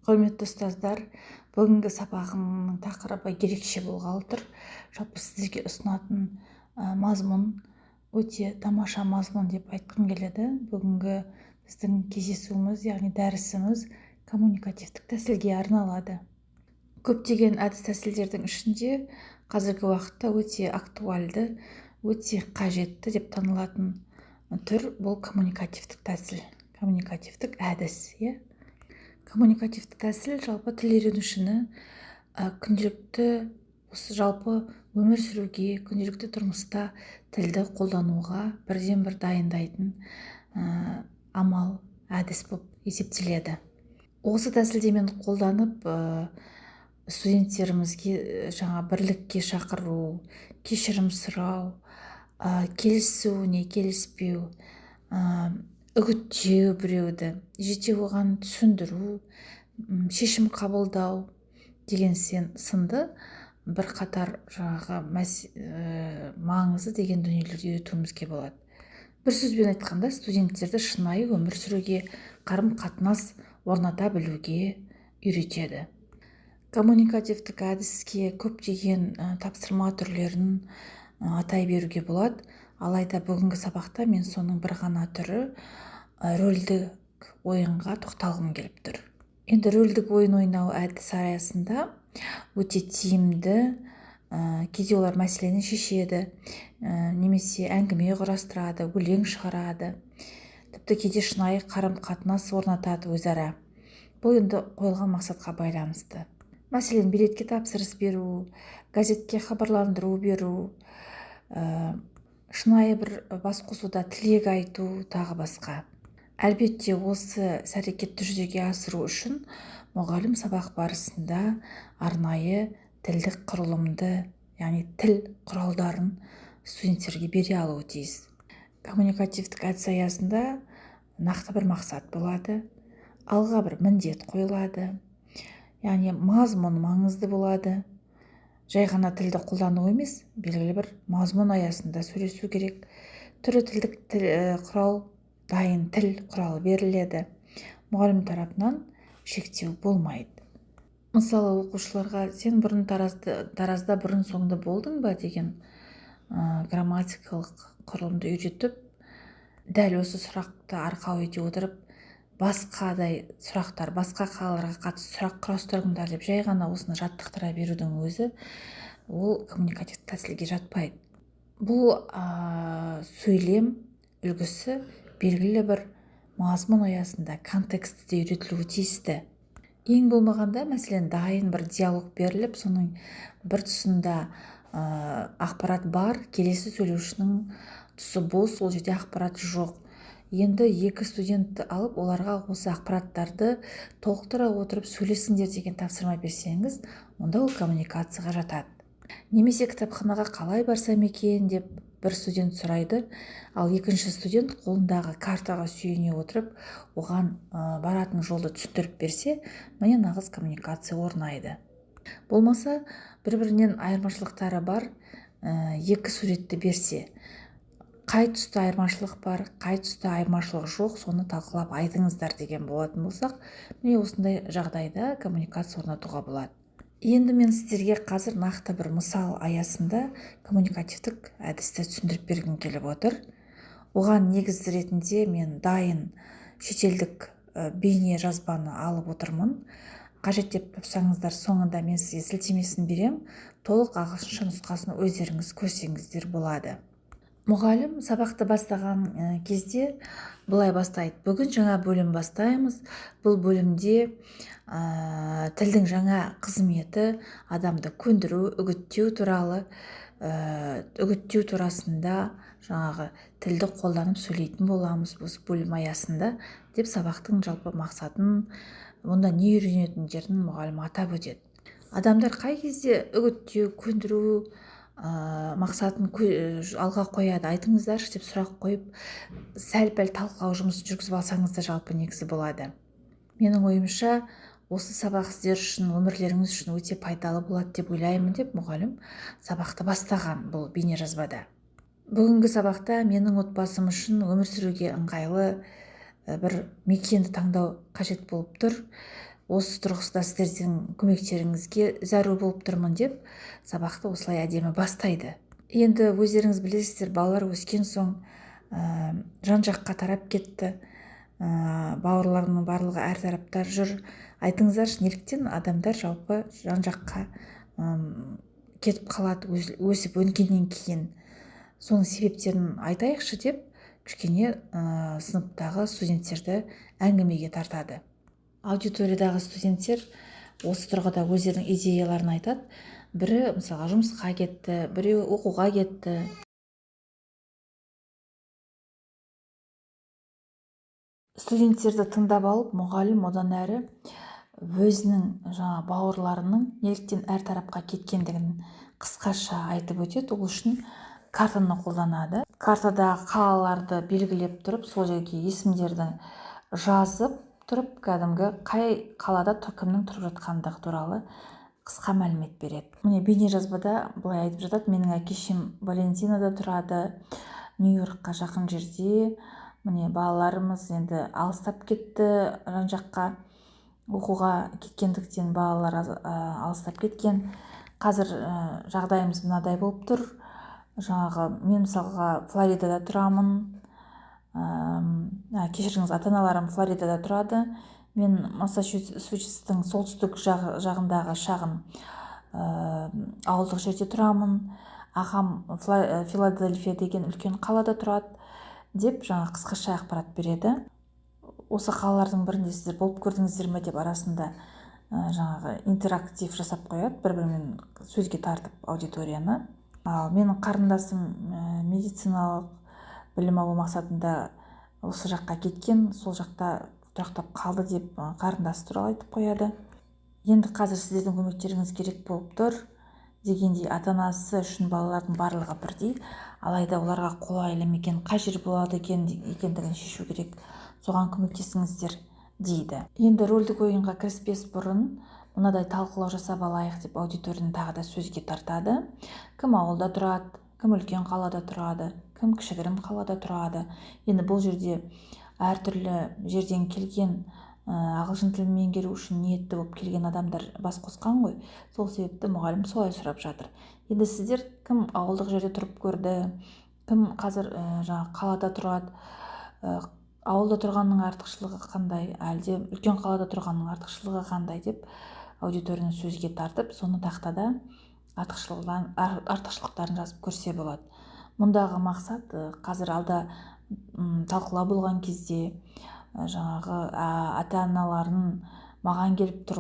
Құрметті ұстаздар, бүгінгі сабағымның тақырыбы ерекше болғалы тұр. Жалпы сіздерге ұсынатын мазмұн өте тамаша мазмұн деп айтқым келеді. Бүгінгі біздің кездесуіміз, яғни дәрісіміз коммуникативтік тәсілге арналады. Көптеген әдіс-тәсілдердің ішінде қазіргі уақытта өте актуальды, өте қажетті деп танылатын түр бұл коммуникативтік тәсіл, коммуникативтік әдіс. Коммуникативтік тәсіл жалпы тіл үйренушіні күнделікті осы жалпы өмір сүруге, күнделікті тұрмыста тілді қолдануға бірден бір дайындайтын амал, әдіс болып есептеледі. Осы тәсілде мен қолданып студенттерімізге бірлікке шақыру, кешірім сұрау, келісу не келіспеу, үгіттеу біреуді, жете оған түсіндіру, шешім қабылдау деген сынды бір қатар маңызы деген дүниелерді үйретуімізге болады. Бір сөзбен айтқанда, студенттерді шынайы өмір сүруге, қарым-қатынас орната білуге үйретеді. Коммуникативтік әдіске көптеген тапсырма түрлерін атай беруге болады. Алайда бүгінгі сабақта мен соның бір ғана түрі рөлдік ойынға тоқталғым келіп тұр. Енді рөлдік ойын ойнау әдісі аясында өте тиімді, кейде олар мәселені шешеді, немесе әңгіме құрастырады, өлең шығарады, тіпті кейде шынайы қарым-қатынас орнатады өзара. Бұл енді қойылған мақсатқа байланысты. Мәселен, билетке тапсырыс беру, газетке хабарландыру беру, шынайы бір басқосуда тілек айту, тағы басқа. Әлбетте осы іс-әрекетті жүзеге асыру үшін мұғалім сабақ барысында арнайы тілдік құрылымды, яғни тіл құралдарын студенттерге бере алуы тиіс. Коммуникативтік әдіс аясында нақты бір мақсат болады, алға бір міндет қойылады, яғни мазмұн маңызды болады. Жай ғана тілді қолдану емес, белгілі бір мазмұн аясында сөйлесу керек. Түрі тілдік құрал, дайын тіл құралы беріледі. Мұғалім тарапынан шектеу болмайды. Мысалы, оқушыларға сен бұрын таразда бұрын соңды болдың ба деген грамматикалық құрылымды үйретіп, дәл осы сұрақты арқау ете отырып, басқадай сұрақтар, басқа қалаларға қатысты сұрақ құрастырыңдар деп жай ғана осыны жаттықтыра берудің өзі ол коммуникативтік тәсілге жатпайды. Бұл сөйлем үлгісі белгілі бір мазмұн аясында контекстте үйретілуі тиісті. Ең болмағанда, мәселен, дайын бір диалог беріліп, соның бір тұсында ақпарат бар, келесі сөйлеушінің тұсы бос, ол жерде ақпарат жоқ. Енді екі студентті алып, оларға осы ақпараттарды толықтыра отырып сөйлесіңдер деген тапсырма берсеңіз, онда ол коммуникацияға жатады. Немесе кітапханаға қалай барсам екен деп бір студент сұрайды, ал екінші студент қолындағы картаға сүйене отырып, оған баратын жолды түсіндіріп берсе, міне нағыз коммуникация орнайды. Болмаса, бір-бірінен айырмашылықтары бар екі суретті берсе, қай тұста айырмашылық бар, қай тұста айырмашылық жоқ, соны талқылап айтыңыздар деген болатын болсақ, міне осындай жағдайда коммуникация орнатуға болады. Енді мен сіздерге қазір нақты бір мысал аясында коммуникативтік әдісті түсіндіріп бергім келіп отыр. Оған негіз ретінде мен дайын шетелдік бейне жазбаны алып отырмын. Қажет деп тапсаңыздар, соңында мен сізге сілтемесін берем, толық ағылшынша нұсқасын өздеріңіз көрсеңіздер болады. Мұғалім сабақты бастаған кезде былай бастайды. Бүгін жаңа бөлім бастаймыз. Бұл бөлімде тілдің жаңа қызметі, адамды көндіру, үгіттеу турасында тілді қолданып сөйлейтін боламыз осы бөлім аясында деп сабақтың жалпы мақсатын, онда не үйренетіндерін мұғалім атап өтеді. Адамдар қай кезде үгіттеу, көндіру мақсатын алға қояды, айтыңыздаршы деп сұрақ қойып, сәл-пәл талқылау жұмысын жүргізіп алсаңыздар жалпы негізі болады. Менің ойымша, осы сабақ сіздер үшін, өмірлеріңіз үшін өте пайдалы болады деп ойлаймын деп мұғалім сабақты бастаған бұл бейне жазбада. Бүгінгі сабақта менің отбасым үшін өмір сүруге ыңғайлы бір мекенді таңдау қажет болып тұр. осы тұрғысында сіздердің көмектеріңізге зәру болып тұрмын деп сабақты осылай әдемі бастайды. Енді өздеріңіз білесіздер, балалар өскен соң жан жаққа тарап кетті. Бауырларының барлығы әр тарапта жүр. Айтыңыздаршы, неліктен адамдар жалпы жан жаққа кетіп қалады өсіп өнгеннен кейін? Соның себептерін айтайықшы деп кішкене сыныптағы студенттерді әңгімеге тартады. Аудиториядағы студенттер осы тұрғыда өздерінің идеяларын айтады. Бірі мысалға жұмысқа кетті, біреу оқуға кетті. Студенттерді тыңдап алып, мұғалім одан әрі өзінің бауырларының неліктен әр тарапқа кеткендігін қысқаша айтып өтеді. Ол үшін картаны қолданады. Картадағы қалаларды белгілеп тұрып, сол жерге есімдерді жазып тұрып, кәдімгі қай қалада кімнің тұрып жатқандығы туралы қысқа мәлімет береді. Міне бейне жазбада былай айтып жатады: менің әке-шешем Валентинада тұрады, Нью-Йоркқа жақын жерде. Міне балаларымыз енді алыстап кетті, жан жаққа оқуға кеткендіктен балалар алыстап кеткен. Қазір жағдайымыз мынадай болып тұр. Мен мысалға Флоридада тұрамын. Кешіріңіз, ата-аналарым Флоридада тұрады. Мен Массачусетстің солтүстік жағындағы шағын ауылдық жерде тұрамын. Ағам Филадельфия деген үлкен қалада тұрады деп қысқаша ақпарат береді. Осы қалалардың бірінде сіздер болып көрдіңіздер ме деп арасында интерактив жасап қояды, бір-бірімен сөзге тартып аудиторияны. Ал менің қарындасым медициналық білім алу мақсатында осы жаққа кеткен, сол жақта тұрақтап қалды деп қарындасы туралы айтып қояды. Енді қазір сіздердің көмектеріңіз керек болып тұр дегендей, ата-анасы үшін балалардың барлығы бірдей, алайда оларға қолайлы екен, қай жер болады екендігін шешу керек, соған көмектесіңіздер дейді. Енді рөлдік ойынға кіріспес бұрын мынадай талқылау жасап алайық деп аудиторияны тағы да сөзге тартады. Кім ауылда тұрады, кім үлкен қалада тұрады, кім кішігірім қалада тұрады. Енді бұл жерде әртүрлі жерден келген, ағылшын тілін меңгеру үшін ниетті болып келген адамдар бас қосқан ғой. Сол себепті мұғалім солай сұрап жатыр. Енді сіздер кім ауылдық жерде тұрып көрді, кім қазір қалада тұрады, ауылда тұрғанның артықшылығы қандай, әлде үлкен қалада тұрғанның артықшылығы қандай деп аудиторияны сөзге тартып, соны тақтада артықшылықтарын жазып көрсе болады. Мұндағы мақсат қазір алда талқылау болған кезде ата-аналарын маған келіп тұр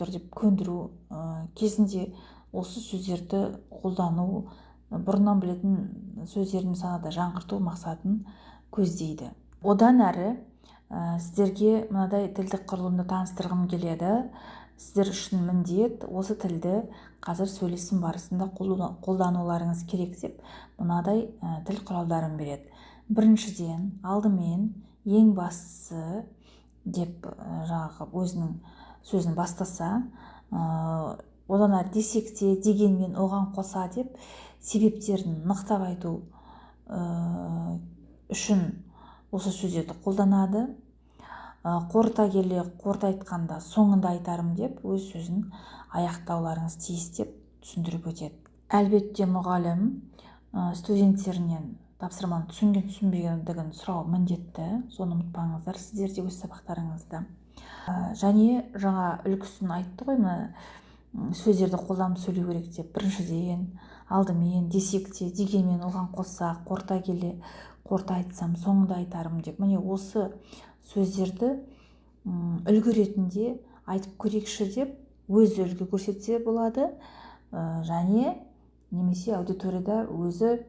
деп көндіру кезінде осы сөздерді қолдану, бұрыннан білетін сөздерін санада жаңғырту мақсатын көздейді. Одан әрі сіздерге мынадай тілдік құрылымды таныстырғым келеді. Сіздер үшін міндет осы тілді қазір сөйлесім барысында қолдануларыңыз керек деп мынадай тіл құралдарын береді. Біріншіден, алдымен, ең бастысы деп өзінің сөзін бастаса, одан әрі десек те, дегенмен, оған қоса деп себептерін нықтап айту үшін осы сөздерді қолданады. Қорыта айтқанда соңында айтарым деп өз сөзін аяқтауларыңыз тиіс деп түсіндіріп өтеді. Әлбетте мұғалім студенттерінен тапсырманы түсінбегендігін сұрау міндетті, соны ұмытпаңыздар сіздер де өз сабақтарыңызда. Және жаңа үлгісін айтты ғой, сөздерді қолданып сөйлеу керек деп. Біріншіден, алдымен, десек те, дегенмен, оған қоса, қорыта айтсам, соңында айтарым деп. Міне осы сөздерді үлгі ретінде айтып көрейікші деп өзі үлгі көрсетсе болады, және немесе аудиторияда өзі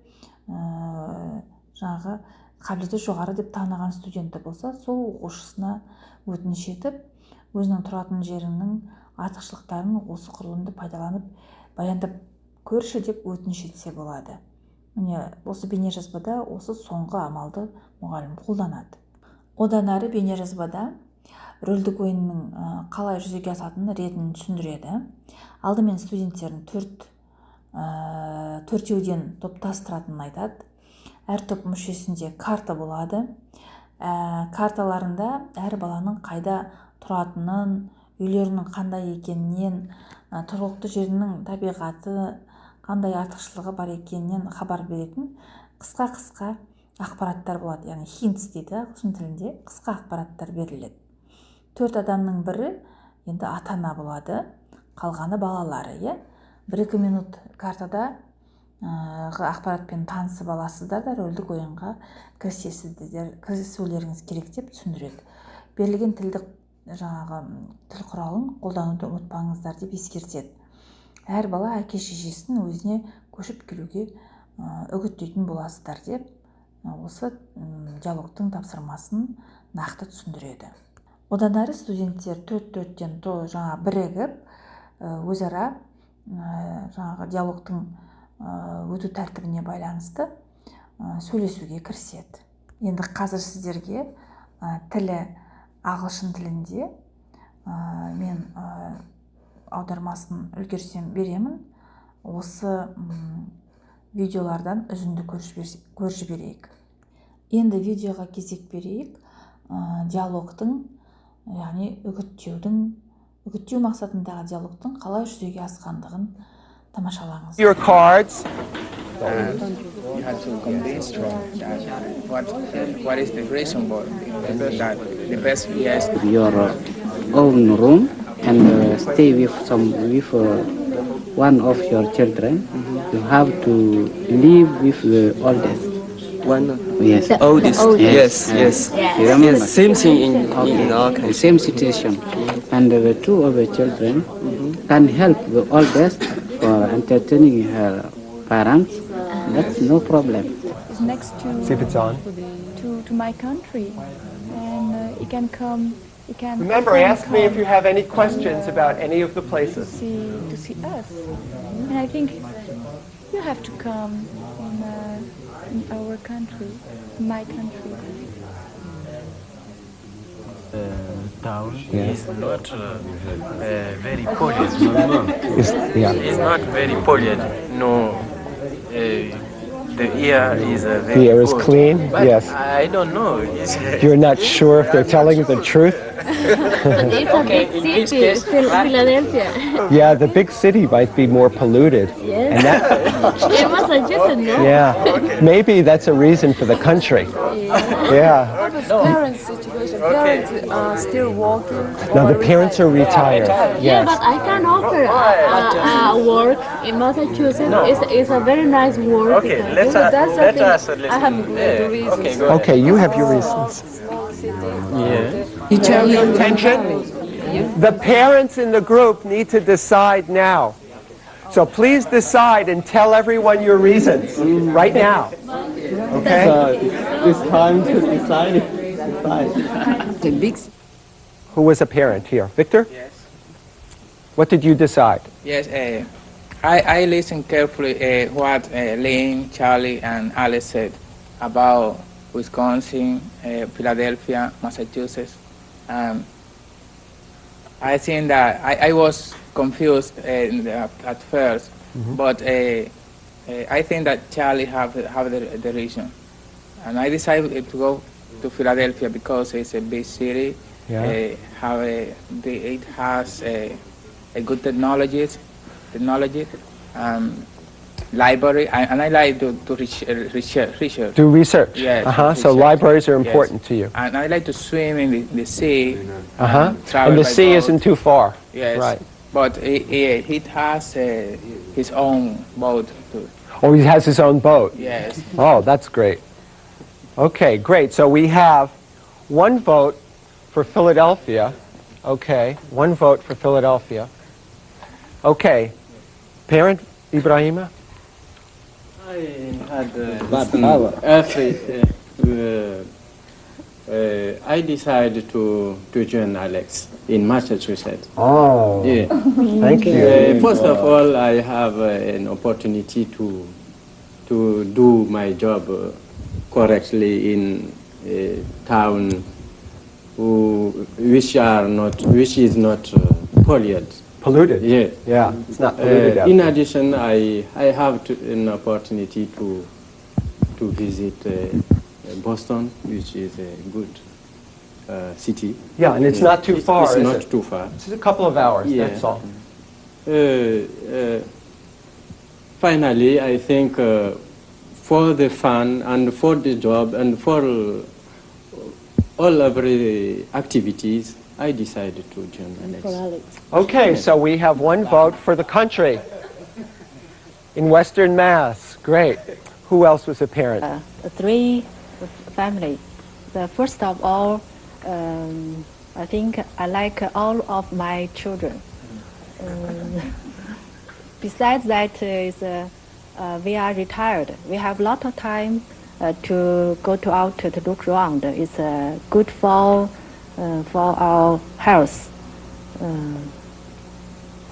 қабілеті жоғары деп таныған студенті болса, сол оқушысына өтініш етіп, өзінің тұратын жерінің артықшылықтарын осы құрылымды пайдаланып баяндап көрші деп өтініш етсе болады. Міне осы бейнежазбада осы соңғы амалды мұғалім қолданады. Одан әрі бейнежазбада рөлдік ойынның қалай жүзеге асатынын ретін түсіндіреді. Алдымен студенттерін төртеуден топтастыратынын айтады. Әр топ мүшесінде карта болады. Карталарында әр баланың қайда тұратынын, үйлерінің қандай екенінен, тұрғылықты жерінің табиғаты қандай артықшылығы бар екенінен хабар беретін қысқа ақпараттар болады. Яғни hints дейді ағылшын тілінде, қысқа ақпараттар беріледі. 4 адамның бірі енді ата-ана болады, қалғаны балалары, иә. 1-2 минут картада ақпаратпен танысып аласыздар да рөлдік ойынға кірісулеріңіз керек деп түсіндіреді. Берілген тілдік тіл құралын қолдануды ұмытпаңыздар деп ескертеді. Әр бала әке-шешесін өзіне көшіп келуге үгіттейтін боласыздар деп осы диалогтың тапсырмасын нақты түсіндіреді. Одан әрі студенттер 4-4-тен бірігіп өзара диалогтың өту тәртібіне байланысты сөйлесуге кіріседі. Енді қазір сіздерге тілі ағылшын тілінде мен аудармасын үлгерсем беремін. Осы видеолардан үзінді көріп жіберейік. Енді видеоға кезек берейік. Диалогтың, яғни үгіттеу мақсатындағы диалогтың қалай жүзеге асқандығын тамашалаңыз. Your cards. You have to convince them that what is the reason for that the best yes. Your own room and stay with one of your children. You have to live with the oldest. One. Yes. The oldest. Yes. You remember? Yes, same thing in our country. Same situation. And the 2 of the children can help the oldest for entertaining her parents. That's no problem. It's next to See if it's on. to my country, and he can come. He can Remember, ask me if you have any questions about any of the places. to see us. And I think you have to come in our country, my country. Town Yes. is not very polluted. Yeah. It's not very polluted. No, the air is very The air is good. clean? But Yes. I don't know. You're not sure if they're telling the truth? It's a big city, Philadelphia. Yeah, the big city might be more polluted. Yes. And that, In Massachusetts, no? yeah, maybe that's a reason for the country. Yeah. Parents' situation. Parents are still working. Now the parents are retired. Yeah, but Yes. I can offer work in Massachusetts. It's a very nice work. Okay, because let us listen. I have good reasons. Okay, go Okay, you have your reasons. Attention. The parents in the group need to decide now. So please decide and tell everyone your reasons right now. Okay? It's time to decide. The big Who was a parent here? Victor? Yes. What did you decide? Yes, I listened carefully what Lynn, Charlie, and Alice said about Wisconsin, Philadelphia, Massachusetts. I think that I was confused at first, but I think that Charlie have the reason, and I decided to go to Philadelphia because it's a big city. Yeah. It has a good technology, library, and I like to research. Do research. Yes, So research. libraries are Yes. important to you. And I like to swim in the sea. And Travel the by sea boat. isn't too far. Yes. Right. But he has his own boat too. Oh, he has his own boat. Yes. Oh, that's great. Okay, great. So we have one vote for Philadelphia. Okay, one vote for Philadelphia. Okay, parent Ibrahima? I had I decided to join Alex in Massachusetts. Oh, Yeah. thank you. First of all, I have an opportunity to do my job correctly in a town which is not polluted. Polluted? Yeah. Yeah, it's not polluted out In there. addition, I have an opportunity to visit Boston, which is good. city. Yeah, and it's not too far, It's is not it? too far. It's a couple of hours, Yeah. that's all. Finally, I think for the fun and for the job and for all every activities, I decided to join Alex. Okay, so we have one vote for the country in Western Mass. Great. Who else was a parent? Three family. The first of all, I think I like all of my children. Besides that, we are retired. We have a lot of time to go out to look around. It's good for our health.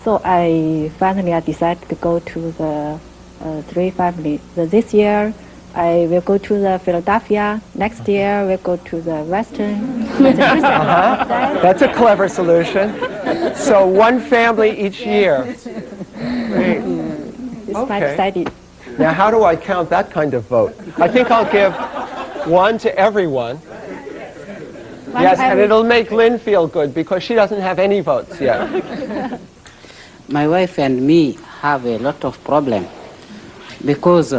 So I finally decided to go to the three family. This year I will go to the Philadelphia. Next year we'll go to the Western. That's a clever solution. So one family each year. Great. It's quite exciting. Now, how do I count that kind of vote? I think I'll give one to everyone. Yes, and it'll make Lynn feel good because she doesn't have any votes yet. My wife and me have a lot of problem because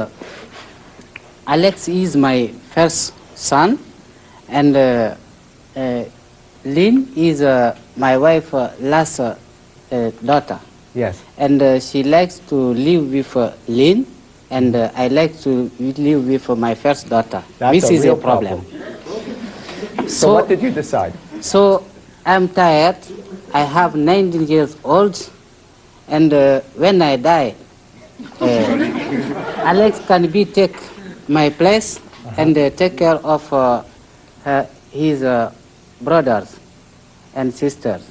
Alex is my first son and Lynn is my wife's last daughter. Yes. And she likes to live with Lynn, and I like to live with my first daughter. This is a problem. So what did you decide? So I'm tired. I have 19 years old, and when I die, Alex can be take my place and take care of his brothers and sisters.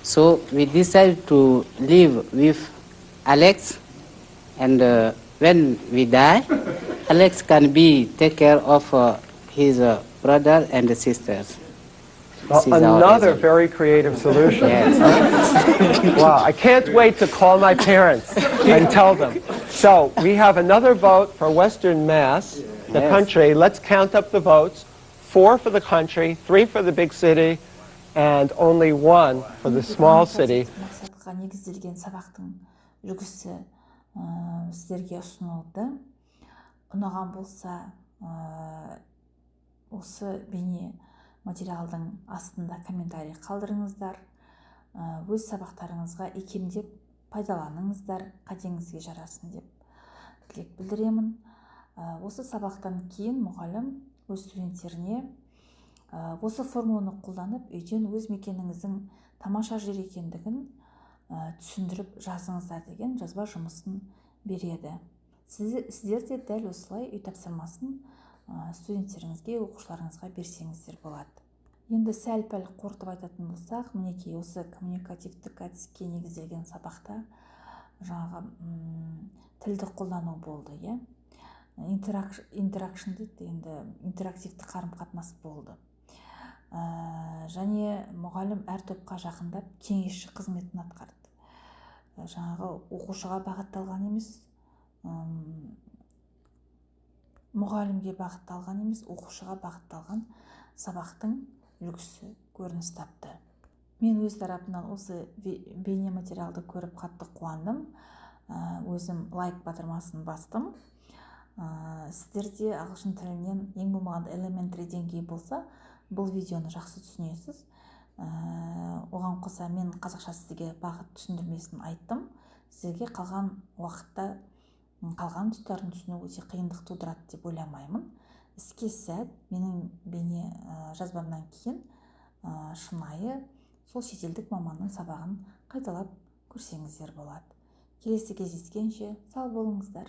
So we decided to live with Alex, and when we die, Alex can be take care of his brother and sisters. Well, another very creative solution. Yes. Wow, I can't wait to call my parents and tell them. So we have another vote for Western Mass, the country. Let's count up the votes. 4 for the country, 3 for the big city, and only 1 for the small city. Мақсатқа негізделген сабақтың үлгісі сіздерге ұсынылды. Ұнаған болса, осы бейне материалдың астында комментарий қалдырыңыздар. Өз сабақтарыңызға икемдеп пайдаланыңыздар, қатеңізге жарасын деп тілек білдіремін. Осы сабақтан кейін мұғалім өз студенттеріне осы формуланы қолданып, үйден өз мекеніңіздің тамаша жер екендігін түсіндіріп жазыңыздар деген жазба жұмысын береді. Сіздер де дәл осылай үй тапсырмасын студенттеріңізге, оқушыларыңызға берсеңіздер болады. Енді сәл-пәл қорытып айтатын болсақ, мінекей осы коммуникативтік әдіске негізделген сабақта жаңағы тілді қолдану болды, иә? Интеракшн дейді, енді интерактивті қарым-қатынас болды. Және мұғалім әр топқа жақындап кеңесші қызметін атқарды. Жаңағы оқушыға бағытталған емес, мұғалімге бағытталған емес, оқушыға бағытталған сабақтың үлгісі көрініс тапты. Мен өз тарапымнан осы бейне материалды көріп қатты қуандым. Өзім лайк батырмасын бастым. Сіздерде ағылшын тілінен ең болмағанда элементари деңгей болса, бұл видеоны жақсы түсінесіз. Оған қоса мен қазақша сізге бағыт түсіндірмесін айттым. Сізге қалған уақытта қалған тұстарын түсіну өте қиындық тудырады деп ойламаймын. Іске сәт менің бейне жазбамнан кейін шынайы сол шетелдік маманның сабағын қайталап көрсеңіздер болады. Келесі кездескенше сау болыңыздар.